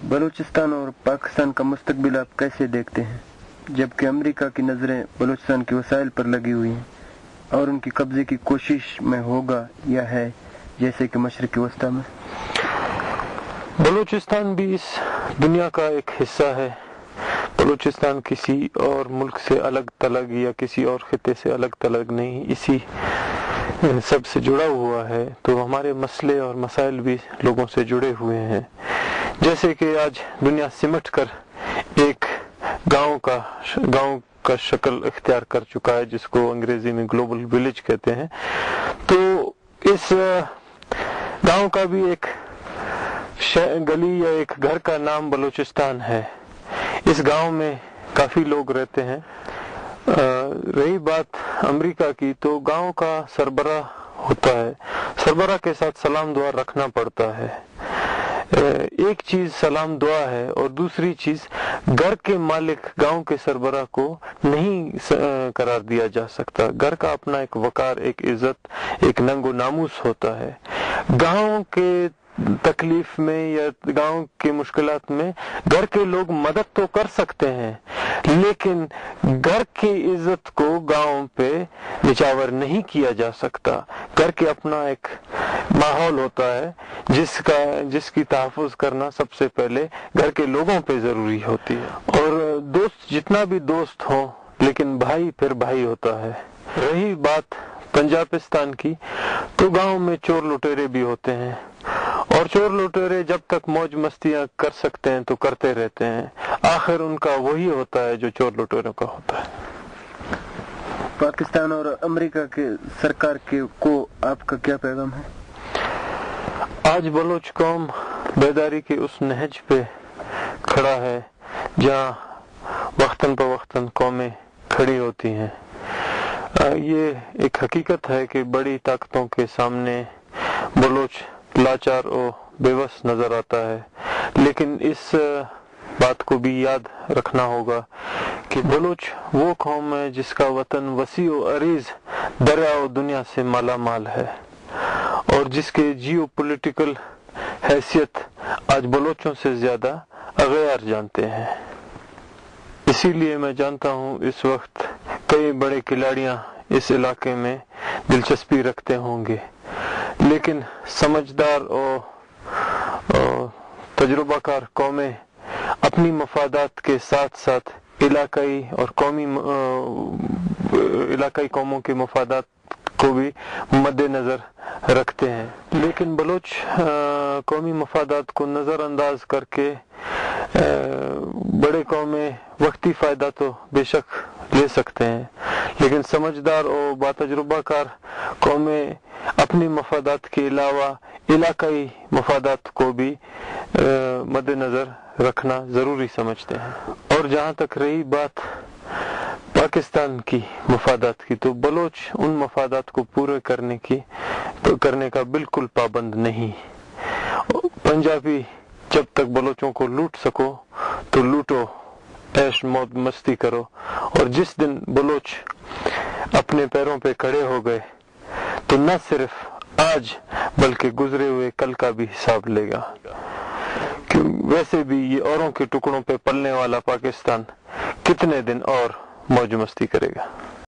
بلوچستان اور پاکستان کا مستقبل آپ کیسے دیکھتے ہیں جبکہ امریکہ کی نظریں بلوچستان کے وسائل پر لگی ہوئی ہیں اور ان کی قبضے کی کوشش میں ہوگا یا ہے جیسے کہ مشرق وسطیٰ میں؟ بلوچستان بھی اس دنیا کا ایک حصہ ہے۔ بلوچستان کسی اور ملک سے الگ تلگ یا کسی اور خطے سے الگ تلگ نہیں، اسی سب سے جڑا ہوا ہے، تو ہمارے مسئلے اور مسائل بھی لوگوں سے جڑے ہوئے ہیں۔ جیسے کہ آج دنیا سمٹ کر ایک گاؤں کا شکل اختیار کر چکا ہے، جس کو انگریزی میں گلوبل ولیج کہتے ہیں، تو اس گاؤں کا بھی ایک گلی یا ایک گھر کا نام بلوچستان ہے۔ اس گاؤں میں کافی لوگ رہتے ہیں۔ رہی بات امریکہ کی، تو گاؤں کا سربراہ ہوتا ہے، سربراہ کے ساتھ سلام دعا رکھنا پڑتا ہے۔ ایک چیز سلام دعا ہے اور دوسری چیز گھر کے مالک گاؤں کے سربراہ کو نہیں قرار دیا جا سکتا۔ گھر کا اپنا ایک وقار، ایک عزت، ایک ننگ و ناموس ہوتا ہے۔ گاؤں کے تکلیف میں یا گاؤں کی مشکلات میں گھر کے لوگ مدد تو کر سکتے ہیں، لیکن گھر کی عزت کو گاؤں پہ نچاور نہیں کیا جا سکتا۔ گھر کے اپنا ایک ماحول ہوتا ہے جس کی تحفظ کرنا سب سے پہلے گھر کے لوگوں پہ ضروری ہوتی ہے۔ اور دوست جتنا بھی دوست ہو، لیکن بھائی پھر بھائی ہوتا ہے۔ رہی بات پنجابستان کی، تو گاؤں میں چور لٹیرے بھی ہوتے ہیں، اور چور لٹیرے جب تک موج مستیاں کر سکتے ہیں تو کرتے رہتے ہیں، آخر ان کا وہی ہوتا ہے جو چور لٹیروں کا ہوتا ہے۔ پاکستان اور امریکہ کے سرکار کو آپ کا کیا پیغام ہے؟ آج بلوچ قوم بیداری کے اس نہج پہ کھڑا ہے جہاں وقتاً فوقتاً قومیں کھڑی ہوتی ہیں۔ یہ ایک حقیقت ہے کہ بڑی طاقتوں کے سامنے بلوچ لاچار اور بے بس نظر آتا ہے، لیکن اس بات کو بھی یاد رکھنا ہوگا کہ بلوچ وہ قوم ہے جس کا وطن وسیع و عریض دریا و دنیا سے مالا مال ہے، اور جس کے جیو پولیٹیکل حیثیت آج بلوچوں سے زیادہ اغیار جانتے ہیں۔ اسی لیے میں جانتا ہوں اس وقت کئی بڑے کھلاڑیاں اس علاقے میں دلچسپی رکھتے ہوں گے، لیکن سمجھدار اور تجربہ کار قومیں اپنی مفادات کے ساتھ ساتھ علاقائی قوموں کے مفادات کو بھی مد نظر رکھتے ہیں، لیکن بلوچ قومی مفادات کو نظر انداز کر کے بڑے قومیں وقتی فائدہ تو بے شک لے سکتے ہیں، لیکن سمجھدار اور باتجربہ کار قومیں اپنی مفادات کے علاوہ علاقائی مفادات کو بھی مد نظر رکھنا ضروری سمجھتے ہیں۔ اور جہاں تک رہی بات پاکستان کی مفادات کی، تو بلوچ ان مفادات کو پورے کرنے کا بالکل پابند نہیں۔ پنجابی جب تک بلوچوں کو لوٹ سکو تو لوٹو، عیش موج مستی کرو، اور جس دن بلوچ اپنے پیروں پہ کھڑے ہو گئے تو نہ صرف آج بلکہ گزرے ہوئے کل کا بھی حساب لے گا، ویسے بھی یہ اوروں کے ٹکڑوں پہ پلنے والا پاکستان کتنے دن اور موج مستی کرے گا۔